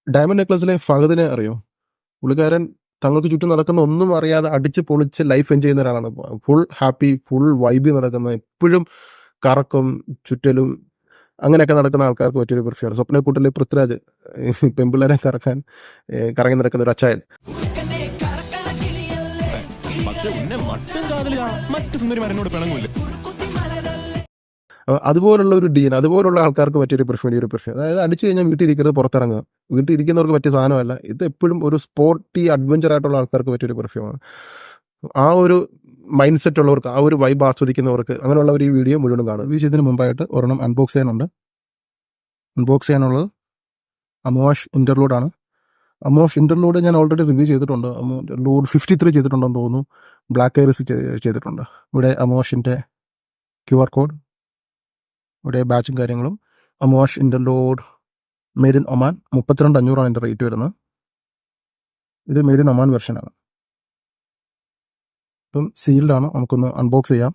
Diamond നെക്ലസിലെ ഫഹദിനെ അറിയോ? പുള്ളിക്കാരൻ തങ്ങൾക്ക് ചുറ്റും നടക്കുന്ന ഒന്നും അറിയാതെ അടിച്ച് പൊളിച്ച് ലൈഫ് എൻജോയ് ചെയ്യുന്ന ഒരാളാണ്. ഫുൾ ഹാപ്പി, ഫുൾ വൈബി നടക്കുന്ന, എപ്പോഴും കറക്കം, ചുറ്റലും അങ്ങനെയൊക്കെ നടക്കുന്ന ആൾക്കാർക്ക് പറ്റിയൊരു പെർഫ്യൂമാണ്. സ്വപ്നക്കൂട്ടിലെ പൃഥ്വിരാജ് പെൺപിള്ളേരെ കറങ്ങി നടക്കുന്ന ഒരു അച്ചായൻ. അതുപോലുള്ള ഒരു ഡീൻ, അതുപോലുള്ള ആൾക്കാർക്ക് പറ്റിയൊരു പെർഫ്യൂം, ഈ ഒരു പെർഫ്യൂം. അതായത് അടിച്ചു കഴിഞ്ഞാൽ വീട്ടിൽ ഇരിക്കുന്നത് പുറത്തിറങ്ങുക, വീട്ടിൽ ഇരിക്കുന്നവർക്ക് പറ്റിയ സാധനമല്ല ഇത്. എപ്പോഴും ഒരു സ്പോർട്ടി അഡ്വഞ്ചർ ആയിട്ടുള്ള ആൾക്കാർക്ക് പറ്റിയൊരു പെർഫ്യൂമാണ്. ആ ഒരു മൈൻഡ് സെറ്റ് ഉള്ളവർക്ക്, ആ ഒരു വൈബ് ആസ്വദിക്കുന്നവർക്ക് അങ്ങനെയുള്ളവർ ഈ വീഡിയോ മുഴുവൻ കാണും. റിവ്യൂ ചെയ്തതിന് മുമ്പായിട്ട് ഒരെണ്ണം അൺബോക്സ് ചെയ്യാനുണ്ട്. അൺബോക്സ് ചെയ്യാനുള്ളത് അമോഷ് ഇൻ്റർലൂഡാണ്. അമോഷ് ഇൻ്റർലൂഡ് ഞാൻ ഓൾറെഡി റിവ്യൂ ചെയ്തിട്ടുണ്ട്. ലൂഡ് 53 ചെയ്തിട്ടുണ്ടെന്ന് തോന്നുന്നു. ബ്ലാക്ക് ഐറിസ് ചെയ്തിട്ടുണ്ട്. ഇവിടെ അമോഷിൻ്റെ QR കോഡ്, ഇവിടെ ബാച്ചും കാര്യങ്ങളും. അമോഷ് ഇൻ്റർലൂഡ് മെയ്ഡ് ഇൻ ഒമാൻ, 32,500 എൻ്റെ റേറ്റ് വരുന്നത്. ഇത് മെയ്ഡ് ഇൻ ഒമാൻ വെർഷനാണ്. ഇപ്പം സീൽഡാണ്, നമുക്കൊന്ന് അൺബോക്സ് ചെയ്യാം.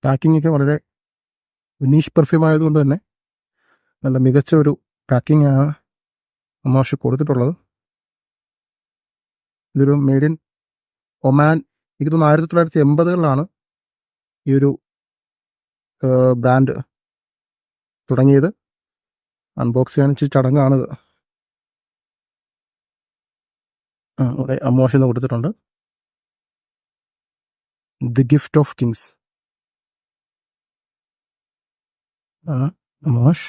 പാക്കിംഗ് ഒക്കെ വളരെ വിനീഷ് പെർഫ്യൂം ആയതുകൊണ്ട് തന്നെ നല്ല മികച്ച ഒരു പാക്കിംഗ് ആണ് അമോഷ് കൊടുത്തിട്ടുള്ളത്. ഇതൊരു മെയ്ഡ് ഇൻ ഒമാൻ, എനിക്ക് തോന്നുന്നു 1980-കളിലാണ് ഈ ഒരു ബ്രാൻഡ് തുടങ്ങിയത്. അൺബോക്സ് ചെയ്യാൻ ഇച്ചിരി ചടങ്ങാണിത്. ഇവിടെ അമോഷ് എന്ന് കൊടുത്തിട്ടുണ്ട്. The gift of kings Amouage.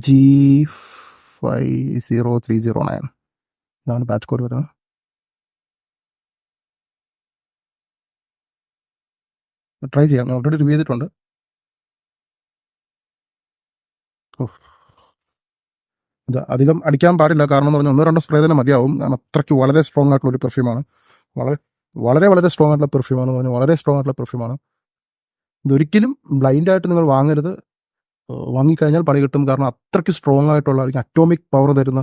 G5309 ഇതാണ് ബാച്ച് കോഡ് വരുന്നത്. ട്രൈ ചെയ്യാം, ഓൾറെഡി റിവ്യൂ ചെയ്തിട്ടുണ്ട്. ഇത് അധികം അടിക്കാൻ പാടില്ല, കാരണം എന്ന് പറഞ്ഞാൽ 1-2 സ്പ്രേ തന്നെ മതിയാവും. കാരണം അത്രയ്ക്ക് വളരെ സ്ട്രോങ് ആയിട്ടുള്ള ഒരു പെർഫ്യൂമാണ്. വളരെ വളരെ വളരെ സ്ട്രോങ് ആയിട്ടുള്ള പെർഫ്യൂമാണ് പറഞ്ഞാൽ വളരെ സ്ട്രോങ് ആയിട്ടുള്ള പെർഫ്യൂമാണ്. ഇതൊരിക്കലും ബ്ലൈൻഡായിട്ട് നിങ്ങൾ വാങ്ങരുത്. വാങ്ങിക്കഴിഞ്ഞാൽ പണി കിട്ടും. കാരണം അത്രയ്ക്ക് സ്ട്രോങ് ആയിട്ടുള്ള അറ്റോമിക് പവർ തരുന്ന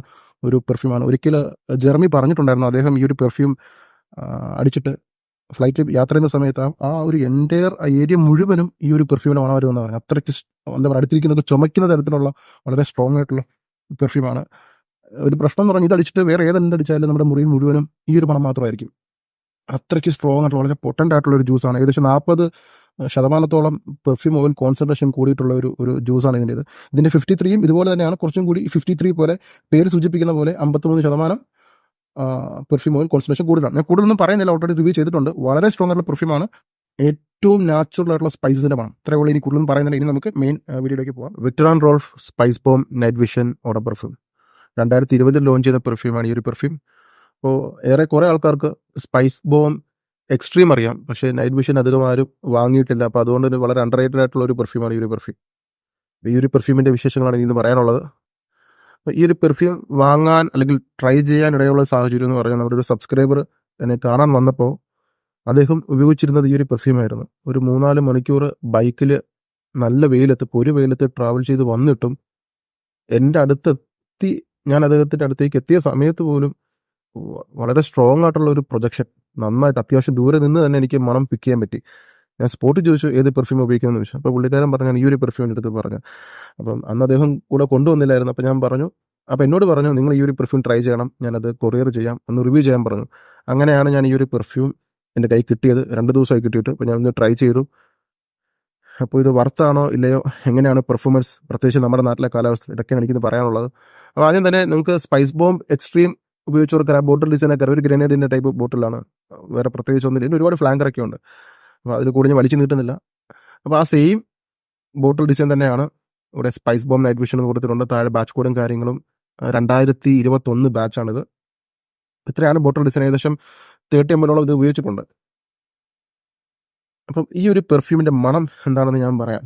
ഒരു പെർഫ്യൂമാണ്. ഒരിക്കൽ ജെറമി പറഞ്ഞിട്ടുണ്ടായിരുന്നു, അദ്ദേഹം ഈ ഒരു പെർഫ്യൂം അടിച്ചിട്ട് ഫ്ലൈറ്റിൽ യാത്ര ചെയ്യുന്ന സമയത്ത് ആ ഒരു എൻ്റയർ ഏരിയ മുഴുവനും ഈ ഒരു പെർഫ്യൂമിനെ മണം വരുമെന്ന് പറഞ്ഞു. അത്രയ്ക്ക് എന്താ പറയുക, അടുത്തിരിക്കുന്നതൊക്കെ ചുമക്കുന്ന തരത്തിലുള്ള വളരെ സ്ട്രോങ് ആയിട്ടുള്ള പെർഫ്യൂമാണ്. ഒരു പ്രശ്നം എന്ന് പറഞ്ഞാൽ ഇതടിച്ചിട്ട് വേറെ ഏതെന്തടിച്ചാലും നമ്മുടെ മുറിയിൽ മുഴുവനും ഈ ഒരു മണം മാത്രമായിരിക്കും. അത്രയ്ക്ക് സ്ട്രോങ് ആയിട്ടുള്ള വളരെ പൊട്ടൻ്റ് ആയിട്ടുള്ള ഒരു ജ്യൂസാണ്. ഏകദേശം 40% പെർഫ്യൂം ഓയിൽ കോൺസെൻട്രേഷൻ കൂടിയിട്ടുള്ള ഒരു ജ്യൂസാണ് ഇതിൻ്റേത്. ഇതിൻ്റെ 53യും ഇതുപോലെ തന്നെയാണ്, കുറച്ചും കൂടി 53 പോലെ പേര് സൂചിപ്പിക്കുന്ന പോലെ 53% പെർഫ്യൂം ഓയിൽ കോൺസെൻട്രേഷൻ കൂടുതലാണ്. ഞാൻ കൂടുതലൊന്നും പറയുന്നില്ല, ഓൾറെഡി റിവ്യൂ ചെയ്തിട്ടുണ്ട്. വളരെ സ്ട്രോങ് ആയിട്ടുള്ള പെർഫ്യൂമാണ്. ഏറ്റവും നാച്ചുറൽ ആയിട്ടുള്ള സ്പൈസസിൻ്റെ മണം. ഇത്രയേ ഉള്ളൂ, ഇനി കൂടുതലൊന്നും പറയുന്നില്ല. ഇനി നമുക്ക് മെയിൻ വീഡിയോയിലേക്ക് പോകാം. Victor and Rolf spice Bohm night vision order perfume 2020 launch ചെയ്ത പെർഫ്യൂമാണ് ഈ ഒരു പെർഫ്യൂം. അപ്പോൾ ഏറെ കുറേ ആൾക്കാർക്ക് സ്പൈസ് ബോം എക്സ്ട്രീം അറിയാം, പക്ഷേ നൈറ്റ് വിഷൻ അധികം ആരും വാങ്ങിയിട്ടില്ല. അപ്പോൾ അതുകൊണ്ട് തന്നെ വളരെ അണ്ടർ റേറ്റഡ് ആയിട്ടുള്ള ഒരു പെർഫ്യൂമാണ് ഈ ഒരു പെർഫ്യൂം. ഈ ഒരു പെർഫ്യൂമിൻ്റെ വിശേഷങ്ങളാണ് ഇന്ന് പറയാനുള്ളത്. അപ്പോൾ ഈ ഒരു പെർഫ്യൂം വാങ്ങാൻ അല്ലെങ്കിൽ ട്രൈ ചെയ്യാൻ ഇടയുള്ള സാഹചര്യം എന്ന് പറഞ്ഞാൽ, നമ്മുടെ ഒരു സബ്സ്ക്രൈബർ എന്നെ കാണാൻ വന്നപ്പോൾ അദ്ദേഹം ഉപയോഗിച്ചിരുന്നത് ഈ ഒരു പെർഫ്യൂമായിരുന്നു. ഒരു 3-4 മണിക്കൂർ ബൈക്കിൽ നല്ല വെയിലത്ത്, പൊരു വെയിലത്ത് ട്രാവൽ ചെയ്ത് വന്നിട്ടും എൻ്റെ അടുത്തെത്തി, ഞാൻ അദ്ദേഹത്തിൻ്റെ അടുത്തേക്ക് എത്തിയ സമയത്ത് പോലും വളരെ സ്ട്രോങ് ആയിട്ടുള്ള ഒരു പ്രൊജക്ഷൻ, നന്നായിട്ട് അത്യാവശ്യം ദൂരെ നിന്ന് തന്നെ എനിക്ക് മണം പിക്ക് ചെയ്യാൻ പറ്റി. ഞാൻ സ്പോട്ടിൽ ചോദിച്ചു ഏത് പെർഫ്യൂം ഉപയോഗിക്കുന്നതെന്ന് ചോദിച്ചു. അപ്പോൾ പുള്ളിക്കാരൻ പറഞ്ഞാൽ ഈ ഒരു പെർഫ്യൂമിൻ്റെ അടുത്ത് പറഞ്ഞു. അപ്പം അന്ന് അദ്ദേഹം കൂടെ കൊണ്ടുവന്നില്ലായിരുന്നു. അപ്പോൾ ഞാൻ പറഞ്ഞു, അപ്പോൾ എന്നോട് പറഞ്ഞു നിങ്ങൾ ഈ ഒരു പെർഫ്യൂം ട്രൈ ചെയ്യണം, ഞാനത് കൊറിയർ ചെയ്യാം, ഒന്ന് റിവ്യൂ ചെയ്യാൻ പറഞ്ഞു. അങ്ങനെയാണ് ഞാൻ ഈ ഒരു പെർഫ്യൂം എൻ്റെ കൈ കിട്ടിയത്. 2 ദിവസമായി കിട്ടിയിട്ട്. അപ്പോൾ ഞാൻ ഒന്ന് ട്രൈ ചെയ്തു. അപ്പോൾ ഇത് വർത്താണോ ഇല്ലയോ, എങ്ങനെയാണ് പെർഫോമൻസ്, പ്രത്യേകിച്ച് നമ്മുടെ നാട്ടിലെ കാലാവസ്ഥ, ഇതൊക്കെയാണ് എനിക്കിന്ന് പറയാനുള്ളത്. അപ്പോൾ ആദ്യം തന്നെ നമുക്ക് സ്പൈസ് ബോം എക്സ്ട്രീം ഉപയോഗിച്ചവർക്ക് ബോട്ടിൽ ഡിസൈനൊക്കെ ഒരു ഗ്രനേഡിൻ്റെ ടൈപ്പ് ബോട്ടിലാണ്, വേറെ പ്രത്യേകിച്ച് ഒന്നുമില്ല. ഇതിന് ഒരുപാട് ഫ്ലാങ്കറൊക്കെ ഉണ്ട്, അപ്പോൾ അതിൽ കൂടുതൽ വലിച്ചു നീട്ടുന്നില്ല. അപ്പോൾ ആ സെയിം ബോട്ടിൽ ഡിസൈൻ തന്നെയാണ് ഇവിടെ സ്പൈസ് ബോം നൈറ്റ് വിഷൻ കൊടുത്തിട്ടുണ്ട്. താഴെ ബാച്ച് കോഡും കാര്യങ്ങളും. 2021 ബാച്ചാണിത്. ഇത്രയാണ് ബോട്ടിൽ ഡിസൈൻ. ഏകദേശം 30 ml ഇത് ഉപയോഗിച്ചിട്ടുണ്ട്. അപ്പം ഈ ഒരു പെർഫ്യൂമിൻ്റെ മണം എന്താണെന്ന് ഞാൻ പറയാം.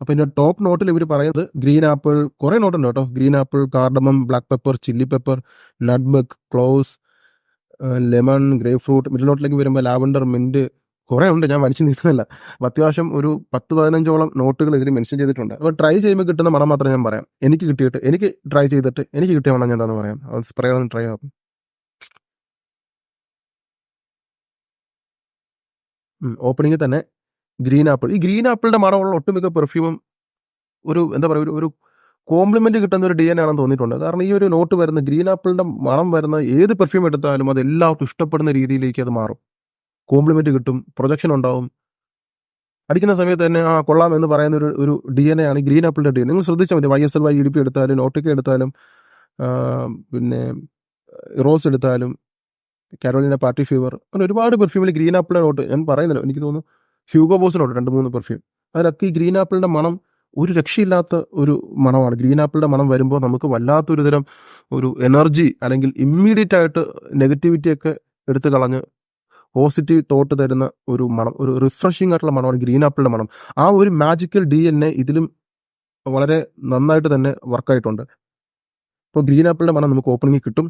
അപ്പോൾ ഇതിൻ്റെ ടോപ്പ് നോട്ടിൽ ഇവർ പറയുന്നത് ഗ്രീൻ ആപ്പിൾ, കുറേ നോട്ടുണ്ട് കേട്ടോ. Green apple, cardamom, black pepper, chilli pepper, nutmeg, cloves, lemon, grapefruit. Middle നോട്ടിലേക്ക് വരുമ്പോൾ ലാവൻഡർ, മിൻറ്റ്, കുറേ ഉണ്ട്, ഞാൻ വലിച്ചു നീട്ടുന്നില്ല. അപ്പോൾ അത്യാവശ്യം ഒരു 10-15ഓളം നോട്ടുകൾ ഇതിൽ മെൻഷൻ ചെയ്തിട്ടുണ്ട്. അപ്പോൾ ട്രൈ ചെയ്യുമ്പോൾ കിട്ടുന്ന മണം മാത്രം ഞാൻ പറയാം. എനിക്ക് ട്രൈ ചെയ്തിട്ട് എനിക്ക് കിട്ടിയ മണം ഞാൻ എന്താണെന്ന് പറയാം. അത് സ്പ്രേ ഒന്ന് ട്രൈ ആക്കും. ഓപ്പണിങ്ങിൽ തന്നെ ഗ്രീൻ ആപ്പിൾ. ഈ ഗ്രീൻ ആപ്പിളിന്റെ മണമുള്ള ഒട്ടുമിക്ക പെർഫ്യൂമും എന്താ പറയുക, ഒരു കോംപ്ലിമെന്റ് കിട്ടുന്ന ഒരു DNA ആണെന്ന് തോന്നിയിട്ടുണ്ട്. കാരണം ഈ ഒരു നോട്ട് വരുന്ന ഗ്രീൻ ആപ്പിളിന്റെ മണം വരുന്ന ഏത് പെർഫ്യൂം എടുത്താലും അത് എല്ലാവർക്കും ഇഷ്ടപ്പെടുന്ന രീതിയിലേക്ക് അത് മാറും. കോംപ്ലിമെന്റ് കിട്ടും, പ്രൊജക്ഷൻ ഉണ്ടാവും. അടിക്കുന്ന സമയത്ത് തന്നെ കൊള്ളാം എന്ന് പറയുന്ന ഒരു DNA ആണ് ഗ്രീൻ ആപ്പിളിന്റെ DNA. നിങ്ങൾ ശ്രദ്ധിച്ചാൽ മതി, YSL EDP എടുത്താലും നോട്ടിക്ക എടുത്താലും പിന്നെ റോസ് എടുത്താലും കാരോലിന പാർട്ടി ഫീവർ, അങ്ങനെ ഒരുപാട് പെർഫ്യൂമിൽ ഗ്രീൻ ആപ്പിളിന്റെ നോട്ട് ഞാൻ പറയുന്നില്ല. എനിക്ക് തോന്നുന്നു ഹ്യൂഗോ ബോസിനോട്ട് 2-3 പെർഫ്യൂം, അതിലൊക്കെ ഈ ഗ്രീൻ ആപ്പിളിന്റെ മണം ഒരു രക്ഷയില്ലാത്ത ഒരു മണമാണ്. ഗ്രീൻ ആപ്പിളിന്റെ മണം വരുമ്പോൾ നമുക്ക് വല്ലാത്തൊരു തരം ഒരു എനർജി, അല്ലെങ്കിൽ ഇമ്മീഡിയറ്റ് ആയിട്ട് നെഗറ്റിവിറ്റിയൊക്കെ എടുത്തു കളഞ്ഞ് പോസിറ്റീവ് തോട്ട് തരുന്ന ഒരു മണം, ഒരു റിഫ്രഷിംഗ് ആയിട്ടുള്ള മണമാണ് ഗ്രീൻ ആപ്പിളിന്റെ മണം. ആ ഒരു മാജിക്കൽ DNA ഇതിലും വളരെ നന്നായിട്ട് തന്നെ വർക്കായിട്ടുണ്ട്. ഇപ്പോൾ ഗ്രീൻ ആപ്പിളിന്റെ മണം നമുക്ക് ഓപ്പണിങ്ങിൽ കിട്ടും.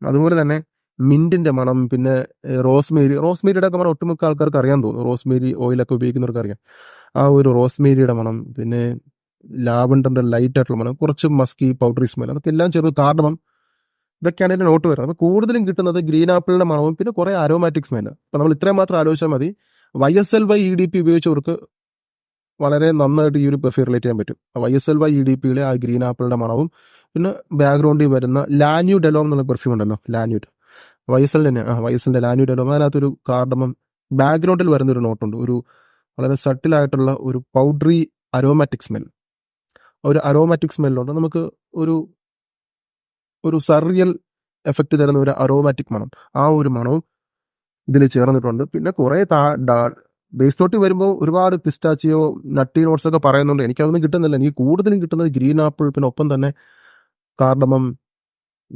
അതുപോലെ തന്നെ മിന്റിന്റെ മണം, പിന്നെ റോസ്മേരിയുടെ ഒക്കെ മണം ഒട്ടുമിക്ക ആൾക്കാർക്ക് അറിയാൻ തോന്നുന്നു. റോസ്മേരി ഓയിലൊക്കെ ഉപയോഗിക്കുന്നവർക്ക് അറിയാം. ആ ഒരു റോസ്മേരിയുടെ മണം, പിന്നെ ലാവൻഡറിന്റെ ലൈറ്റ് ആയിട്ടുള്ള മണം, കുറച്ച് മസ്കി പൗഡറി സ്മെൽ, അതൊക്കെ എല്ലാം ചേർത്ത് കാർഡമം, ഇതൊക്കെയാണ് ഇതിന്റെ നോട്ട് വരുന്നത്. അപ്പോൾ കൂടുതലും കിട്ടുന്നത് ഗ്രീൻ ആപ്പിളിന്റെ മണവും പിന്നെ കുറേ അരോമാറ്റിക് സ്മെല്ല്. അപ്പോൾ നമ്മൾ ഇത്രയും മാത്രം ആലോചിച്ചാൽ മതി. YSL EDP ഉപയോഗിച്ചവർക്ക് വളരെ നന്നായിട്ട് ഈ ഒരു പെർഫ്യൂം റിലേറ്റ് ചെയ്യാൻ പറ്റും. YSL EDPയിലെ ആ ഗ്രീൻ ആപ്പിളിന്റെ മണവും പിന്നെ ബാക്ക്ഗ്രൗണ്ടിൽ വരുന്ന ലാന്യൂഡ് എലോം എന്നുള്ള പെർഫ്യൂം ഉണ്ടല്ലോ, ലാന്യൂഡ് YSLന്റെ ലാന്യൂഡ് എലോം, അതിനകത്തൊരു കാർഡമം ബാക്ക്ഗ്രൗണ്ടിൽ വരുന്ന ഒരു നോട്ടുണ്ട്, ഒരു വളരെ സട്ടിലായിട്ടുള്ള ഒരു പൗഡറി അരോമാറ്റിക് സ്മെൽ. ഒരു അരോമാറ്റിക് സ്മെല്ലുണ്ട്, നമുക്ക് ഒരു സർറിയൽ എഫക്റ്റ് തരുന്ന ഒരു അരോമാറ്റിക് മണം. ആ ഒരു മണവും ഇതിൽ ചേർന്നിട്ടുണ്ട്. പിന്നെ കുറേ ബേസ് നോട്ടിൽ വരുമ്പോൾ ഒരുപാട് പിസ്റ്റാച്ചിയോ നട്ടി നോട്ട്സ് ഒക്കെ പറയുന്നുണ്ട്. എനിക്കതൊന്നും കിട്ടുന്നില്ല. എനിക്ക് കൂടുതലും കിട്ടുന്നത് ഗ്രീൻ ആപ്പിൾ, പിന്നെ ഒപ്പം തന്നെ കാർഡമം,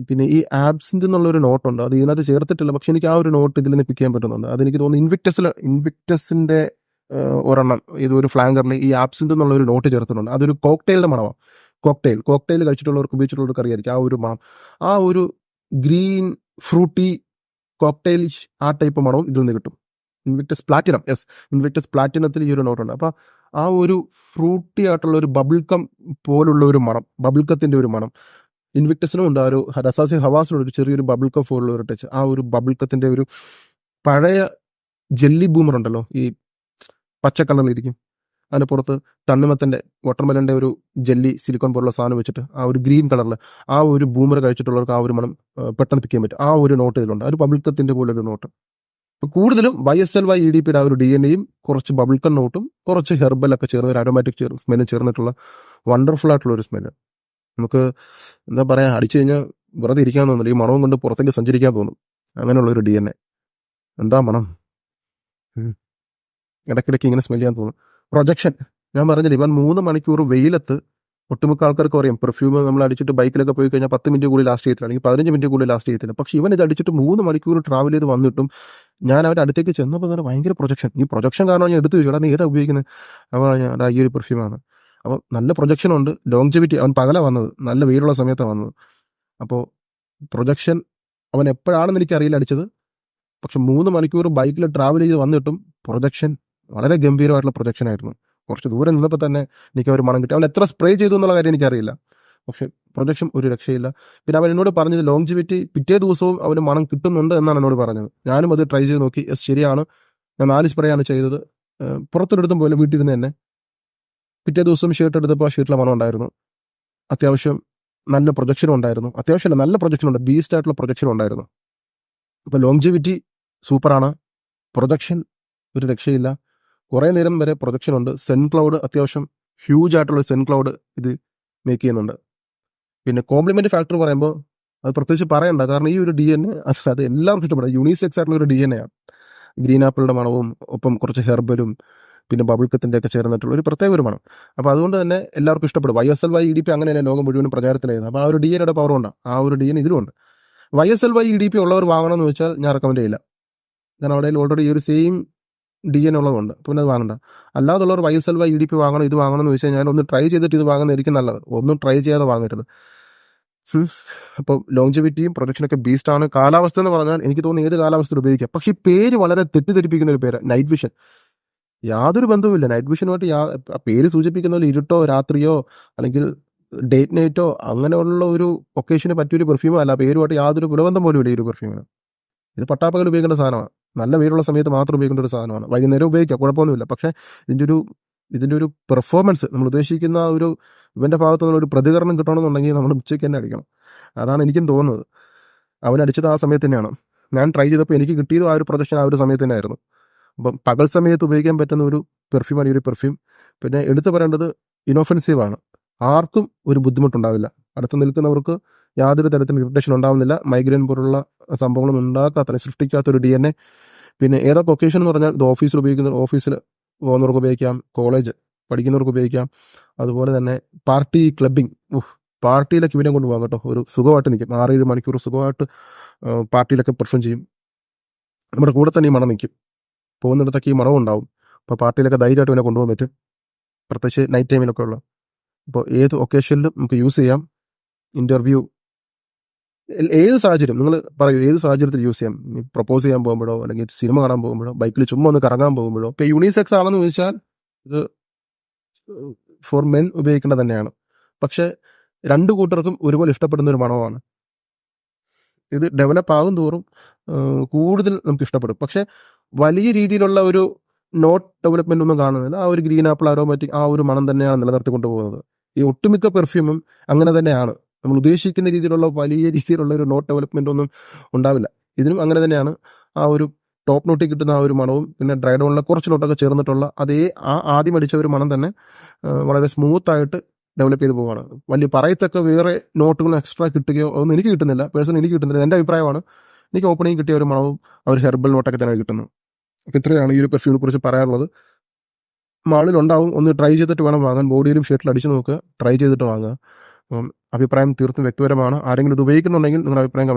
പിന്നെ ഈ ആബ്സിന്റ് എന്നുള്ളൊരു നോട്ടുണ്ട്. അത് ഇതിനകത്ത് ചേർത്തിട്ടില്ല, പക്ഷെ എനിക്ക് ആ ഒരു നോട്ട് ഇതിൽ നിന്ന് പിക്ക് ചെയ്യാൻ പറ്റുന്നുണ്ട്. അതെനിക്ക് തോന്നുന്നു ഇൻവിക്ടസിന്റെ ഒരെണ്ണം, ഇതൊരു ഫ്ലാങ്കറിൽ ഈ ആബ്സിന്റ് എന്നുള്ള ഒരു നോട്ട് ചേർത്തിട്ടുണ്ട്. അതൊരു കോക്ടെയിലിന്റെ മണമാണ്. കോക്ടെയിൽ ഉപയോഗിച്ചിട്ടുള്ളവർക്ക് അറിയായിരിക്കും ആ ഒരു മണം. ആ ഒരു ഗ്രീൻ ഫ്രൂട്ടി കോക്ടെയിൽ ആ ടൈപ്പ് മണവും ഇതിൽ നിന്ന് കിട്ടും. ഇൻവിക്ടസ് പ്ലാറ്റിനത്തിൽ ഈ ഒരു നോട്ടുണ്ട്. അപ്പോൾ ആ ഒരു ഫ്രൂട്ടി ആയിട്ടുള്ള ഒരു ബബിൾക്കം പോലുള്ള ഒരു മണം, ബബിൾക്കത്തിന്റെ ഒരു മണം ഇൻവിക്ടസിനും ഉണ്ട്. ആ ഒരു രസാസി ഹവാസിനുള്ള ഒരു ചെറിയൊരു ബബിൾക്കം പോലുള്ള ഒരു ടച്ച്. ആ ഒരു ബബിൾക്കത്തിന്റെ ഒരു പഴയ ജെല്ലി ബൂമർ ഉണ്ടല്ലോ, ഈ പച്ച കളറിലിരിക്കും, അതിന് പുറത്ത് തണ്ണിമത്തന്റെ വാട്ടർമെലന്റെ ഒരു ജെല്ലി സിലിക്കോൺ പോലുള്ള സാധനം വെച്ചിട്ട് ആ ഒരു ഗ്രീൻ കളറിൽ ആ ഒരു ബൂമർ കഴിച്ചിട്ടുള്ളവർക്ക് ആ ഒരു മണം പെട്ടെന്ന് പിക്ക് ചെയ്യാൻ പറ്റും. ആ ഒരു നോട്ട് ഇതിലുണ്ട്, ആ ഒരു ബബിൾക്കത്തിന്റെ പോലൊരു നോട്ട്. ഇപ്പോൾ കൂടുതലും YSL EDPയുടെ ആ ഒരു DNAയും കുറച്ച് ബബിൾക്കൺ നോട്ടും കുറച്ച് ഹെർബലൊക്കെ ചേർന്ന് ഒരു അരോമാറ്റിക് സ്മെല്ലും ചേർന്നിട്ടുള്ള വണ്ടർഫുൾ ആയിട്ടുള്ള ഒരു സ്മെല്ല്. നമുക്ക് എന്താ പറയുക, അടിച്ചു കഴിഞ്ഞാൽ വെറുതെ ഇരിക്കാൻ തോന്നില്ല, ഈ മണവും കൊണ്ട് പുറത്തേക്ക് സഞ്ചരിക്കാൻ തോന്നും. അങ്ങനെയുള്ള ഒരു DNA. എന്താ മണം, ഇടയ്ക്കിടയ്ക്ക് ഇങ്ങനെ സ്മെല് ചെയ്യാൻ തോന്നും. പ്രൊജക്ഷൻ ഞാൻ പറഞ്ഞില്ല, ഇവൻ 3 മണിക്കൂർ വെയിലത്ത്, ഒട്ടുമിക്ക ആൾക്കാർക്ക് അറിയാം പെർഫ്യൂം നമ്മൾ അടിച്ചിട്ട് ബൈക്കിലൊക്കെ പോയി കഴിഞ്ഞാൽ 10 മിനിറ്റ് കൂടി ലാസ്റ്റ് ചെയ്യത്തില്ല, അല്ലെങ്കിൽ 15 മിനിറ്റ് കൂടി ലാസ്റ്റ് ചെയ്യത്തില്ല. പക്ഷെ ഇവൻ ഇത് അടിച്ചിട്ട് 3 മണിക്കൂർ ട്രാവൽ ചെയ്ത് വന്നിട്ടും ഞാൻ അവരുടെ അടുത്തേക്ക് ചെന്നപ്പോൾ തന്നെ ഭയങ്കര പ്രൊജക്ഷൻ. ഈ പ്രൊജക്ഷൻ കാരണം ഞാൻ എടുത്തു ചോദിച്ചു, നീ ഏതാ ഉപയോഗിക്കുന്നത്? അപ്പോൾ ഞാൻ ഈ ഒരു പെർഫ്യൂമാണ്. അപ്പോൾ നല്ല പ്രൊജക്ഷൻ ഉണ്ട്, ലോങ്ജിവിറ്റി. അവൻ പകല വന്നത്, നല്ല വെയിലുള്ള സമയത്താണ് വന്നത്. അപ്പോൾ പ്രൊജക്ഷൻ അവൻ എപ്പോഴാണെന്ന് എനിക്കറിയില്ല അടിച്ചത്, പക്ഷെ 3 മണിക്കൂർ ബൈക്കിൽ ട്രാവൽ ചെയ്ത് വന്നിട്ടും പ്രൊജക്ഷൻ വളരെ ഗംഭീരമായിട്ടുള്ള പ്രൊജക്ഷൻ ആയിരുന്നു. കുറച്ച് ദൂരം നിന്നപ്പോൾ തന്നെ എനിക്ക് ഒരു മണം കിട്ടി. അവൻ എത്ര സ്പ്രേ ചെയ്തു എന്നുള്ള കാര്യം എനിക്കറിയില്ല, പക്ഷെ പ്രൊജക്ഷൻ ഒരു രക്ഷയില്ല. പിന്നെ അവൻ എന്നോട് പറഞ്ഞത് ലോങ്ജിവിറ്റി പിറ്റേ ദിവസവും അവന് മണം കിട്ടുന്നുണ്ട് എന്നാണ് എന്നോട് പറഞ്ഞത്. ഞാനും അത് ട്രൈ ചെയ്ത് നോക്കി. ശരിയാണ്, ഞാൻ 4 സ്പ്രേ ആണ് ചെയ്തത്. പുറത്തൊരിടത്തും പോലെ വീട്ടിലിരുന്ന് തന്നെ പിറ്റേ ദിവസം ഷർട്ട് എടുത്തപ്പോൾ ആ ഷർട്ടിലെ മണം ഉണ്ടായിരുന്നു. അത്യാവശ്യം നല്ല പ്രൊജക്ഷനും ഉണ്ടായിരുന്നു. അത്യാവശ്യമല്ല, നല്ല പ്രൊജക്ഷൻ ഉണ്ട്, ബീസ്റ്റ് ആയിട്ടുള്ള പ്രൊജക്ഷൻ ഉണ്ടായിരുന്നു. അപ്പോൾ ലോങ്ജിവിറ്റി സൂപ്പറാണ്, പ്രൊജക്ഷൻ ഒരു രക്ഷയില്ല. കുറേ നേരം വരെ പ്രൊജക്ഷൻ ഉണ്ട്. സെൻ ക്ലൗഡ് അത്യാവശ്യം ഹ്യൂജ് ആയിട്ടുള്ള സെൻ ക്ലൗഡ് ഇത് മേക്ക് ചെയ്യുന്നുണ്ട്. പിന്നെ കോംപ്ലിമെന്റ് ഫാക്ടർ പറയുമ്പോൾ അത് പ്രത്യേകിച്ച് പറയണ്ട, കാരണം ഈ ഒരു DNA അത് എല്ലാവർക്കും ഇഷ്ടപ്പെടും. യൂണിസെക്സ് ആയിട്ടുള്ള ഒരു DNA ആണ്. ഗ്രീൻ ആപ്പിളിന്റെ മണവും ഒപ്പം കുറച്ച് ഹെർബലും പിന്നെ ബബിൾക്കത്തിന്റെ ഒക്കെ ചേർന്നിട്ടുള്ള ഒരു പ്രത്യേക ഒരു മണം. അപ്പോൾ അതുകൊണ്ട് തന്നെ എല്ലാവർക്കും ഇഷ്ടപ്പെടും. YSL EDP അങ്ങനെയല്ല ലോകം മുഴുവനും പ്രചാരത്തിലായിരുന്നു. അപ്പോൾ ആ ഒരു DNAയുടെ പവറുണ്ട്, ആ ഒരു DNA ഇതിലുണ്ട്. YSL EDP ഉള്ളവർ വാങ്ങണമെന്ന് വെച്ചാൽ ഞാൻ റെക്കമെൻഡ് ചെയ്യില്ല, കാരണം അവിടെ ഓൾറെഡി ഈ ഒരു സെയിം DNA ഉള്ളതുകൊണ്ട്, പിന്നെ അത് വാങ്ങണ്ട. അല്ലാതുള്ളവർ YSL EDP വാങ്ങണം, ഇത് വാങ്ങണം എന്ന് വെച്ച് കഴിഞ്ഞാൽ ഒന്ന് ട്രൈ ചെയ്തിട്ട് ഇത് വാങ്ങുന്നതായിരിക്കും നല്ലത്. ഒന്നും ട്രൈ ചെയ്യാതെ വാങ്ങരുത്. അപ്പോൾ ലോഞ്ചിവിറ്റിയും പ്രൊജക്ഷനൊക്കെ ബീസ്റ്റാണ്. കാലാവസ്ഥ എന്ന് പറഞ്ഞാൽ എനിക്ക് തോന്നുന്നു ഏത് കാലാവസ്ഥയിൽ ഉപയോഗിക്കാം. പക്ഷേ ഈ പേര് വളരെ തെറ്റിദ്ധരിപ്പിക്കുന്ന ഒരു പേര്, നൈറ്റ് വിഷൻ. യാതൊരു ബന്ധവുമില്ല നൈറ്റ് വിഷനുമായിട്ട്. പേര് സൂചിപ്പിക്കുന്ന പോലെ ഇരുട്ടോ രാത്രിയോ അല്ലെങ്കിൽ ഡേറ്റ് നൈറ്റോ അങ്ങനെയുള്ള ഒരു ഒക്കേഷന് പറ്റിയൊരു പെർഫ്യൂമോ അല്ല. പേരുമായിട്ട് യാതൊരു ഗുണബന്ധം പോലും ഇല്ല ഈ ഒരു പെർഫ്യൂമിന്. ഇത് പട്ടാപ്പകൽ ഉപയോഗിക്കേണ്ട സാധനമാണ്. നല്ല വെയിലുള്ള സമയത്ത് മാത്രം ഉപയോഗിക്കേണ്ട ഒരു സാധനമാണ്. വൈകുന്നേരം ഉപയോഗിക്കാം, കുഴപ്പമൊന്നുമില്ല. പക്ഷേ ഇതിൻ്റെ ഒരു പെർഫോമൻസ്, നമ്മൾ ഉദ്ദേശിക്കുന്ന ഒരു ഇവൻ്റെ ഭാഗത്തു നിന്നുള്ള ഒരു പ്രതികരണം കിട്ടണമെന്നുണ്ടെങ്കിൽ നമ്മൾ ഉച്ചയ്ക്ക് തന്നെ അടിക്കണം. അതാണ് എനിക്കും തോന്നുന്നത്. അവനടിച്ചത് ആ സമയത്ത് തന്നെയാണ്. ഞാൻ ട്രൈ ചെയ്തപ്പോൾ എനിക്ക് കിട്ടിയതും ആ ഒരു പ്രൊജക്ഷൻ ആ ഒരു സമയത്ത് തന്നെയായിരുന്നു. അപ്പം പകൽ സമയത്ത് ഉപയോഗിക്കാൻ പറ്റുന്ന ഒരു പെർഫ്യൂമാണ് ഈ ഒരു പെർഫ്യൂം. പിന്നെ എടുത്തു പറയേണ്ടത് ഇനോഫെൻസീവാണ്. ആർക്കും ഒരു ബുദ്ധിമുട്ടുണ്ടാവില്ല. അടുത്ത് നിൽക്കുന്നവർക്ക് യാതൊരു തരത്തിലും ഇറിറ്റേഷൻ ഉണ്ടാവുന്നില്ല. മൈഗ്രെയിൻ പോലുള്ള സംഭവങ്ങളൊന്നും ഉണ്ടാക്കാത്ത, സൃഷ്ടിക്കാത്തൊരു DNA. പിന്നെ ഏതൊക്കെ ഒക്കേഷൻ എന്ന് പറഞ്ഞാൽ ഇത് ഓഫീസിൽ പോകുന്നവർക്ക് ഉപയോഗിക്കാം, കോളേജ് പഠിക്കുന്നവർക്ക് ഉപയോഗിക്കാം. അതുപോലെ തന്നെ പാർട്ടി ക്ലബിങ്, പാർട്ടിയിലൊക്കെ ഇവനെ കൊണ്ടുപോകാം കേട്ടോ. ഒരു സുഖമായിട്ട് നിൽക്കും. 6-7 മണിക്കൂർ സുഖമായിട്ട് പാർട്ടിയിലൊക്കെ പെർഫോം ചെയ്യും. നമ്മുടെ കൂടെ തന്നെ ഈ മണം നിൽക്കും. പോകുന്നിടത്തൊക്കെ ഈ മണവും ഉണ്ടാവും. അപ്പോൾ പാർട്ടിയിലൊക്കെ ധൈര്യമായിട്ട് ഇവനെ കൊണ്ടുപോകാൻ പറ്റും, പ്രത്യേകിച്ച് നൈറ്റ് ടൈമിലൊക്കെ ഉള്ള. അപ്പോൾ ഏത് ഒക്കേഷനിലും നമുക്ക് യൂസ് ചെയ്യാം. ഇൻ്റർവ്യൂ, ഏത് സാഹചര്യം നിങ്ങൾ പറയൂ, ഏത് സാഹചര്യത്തിൽ യൂസ് ചെയ്യാം. പ്രപ്പോസ് ചെയ്യാൻ പോകുമ്പോഴോ അല്ലെങ്കിൽ സിനിമ കാണാൻ പോകുമ്പോഴോ ബൈക്കിൽ ചുമ്മാ ഒന്ന് കറങ്ങാൻ പോകുമ്പോഴോ. ഇപ്പോൾ യൂണിസെക്സ് ആണെന്ന് ചോദിച്ചാൽ ഇത് ഫോർ മെൻ ഉപയോഗിക്കേണ്ടത് തന്നെയാണ്. പക്ഷേ രണ്ടു കൂട്ടർക്കും ഒരുപോലെ ഇഷ്ടപ്പെടുന്ന ഒരു മണമാണ്. ഇത് ഡെവലപ്പ് ആകും തോറും കൂടുതൽ നമുക്ക് ഇഷ്ടപ്പെടും. പക്ഷേ വലിയ രീതിയിലുള്ള ഒരു നോട്ട് ഡെവലപ്മെൻ്റ് ഒന്നും കാണുന്നില്ല. ആ ഒരു ഗ്രീൻ ആപ്പിൾ അരോമാറ്റിക് ആ ഒരു മണം തന്നെയാണ് നിലനിർത്തിക്കൊണ്ട് പോകുന്നത്. ഈ ഒട്ടുമിക്ക പെർഫ്യൂമും അങ്ങനെ തന്നെയാണ്. നമ്മൾ ഉദ്ദേശിക്കുന്ന രീതിയിലുള്ള വലിയ രീതിയിലുള്ള ഒരു നോട്ട് ഡെവലപ്മെൻ്റ് ഒന്നും ഉണ്ടാവില്ല. ഇതിനും അങ്ങനെ തന്നെയാണ്. ആ ഒരു ടോപ്പ് നോട്ടിൽ കിട്ടുന്ന ആ ഒരു മണവും പിന്നെ ഡ്രൈ ഡൗണിലെ കുറച്ച് നോട്ടൊക്കെ ചേർന്നിട്ടുള്ള അതേ ആദ്യം അടിച്ച ഒരു മണം തന്നെ വളരെ സ്മൂത്തായിട്ട് ഡെവലപ്പ് ചെയ്ത് പോവുകയാണ്. വലിയ പറയത്തക്ക വേറെ നോട്ടുകൾ എക്സ്ട്രാ കിട്ടുകയോ അതൊന്നും എനിക്ക് കിട്ടുന്നില്ല. പേഴ്സണലി എനിക്ക് കിട്ടുന്നില്ല. എൻ്റെ അഭിപ്രായമാണ്. എനിക്ക് ഓപ്പണിങ് കിട്ടിയ ഒരു മണവും ആ ഒരു ഹെർബൽ നോട്ടൊക്കെ തന്നെ കിട്ടുന്നത്. അപ്പോൾ ഇത്രയാണ് ഈ ഒരു പെർഫ്യൂമിനെ കുറിച്ച് പറയാനുള്ളത്. മാളിലുണ്ടാവും. ഒന്ന് ട്രൈ ചെയ്തിട്ട് വേണം വാങ്ങാൻ. ബോഡിയിലും ഷർട്ടിൽ അടിച്ച് നോക്കുക, ട്രൈ ചെയ്തിട്ട് വാങ്ങുക. അപ്പം അഭിപ്രായം തീർത്തും വ്യക്തിപരമാണ്. ആരെങ്കിലും ഇത് ഉപയോഗിക്കുന്നുണ്ടെങ്കിൽ നിങ്ങളുടെ അഭിപ്രായം കമൻറ്റ്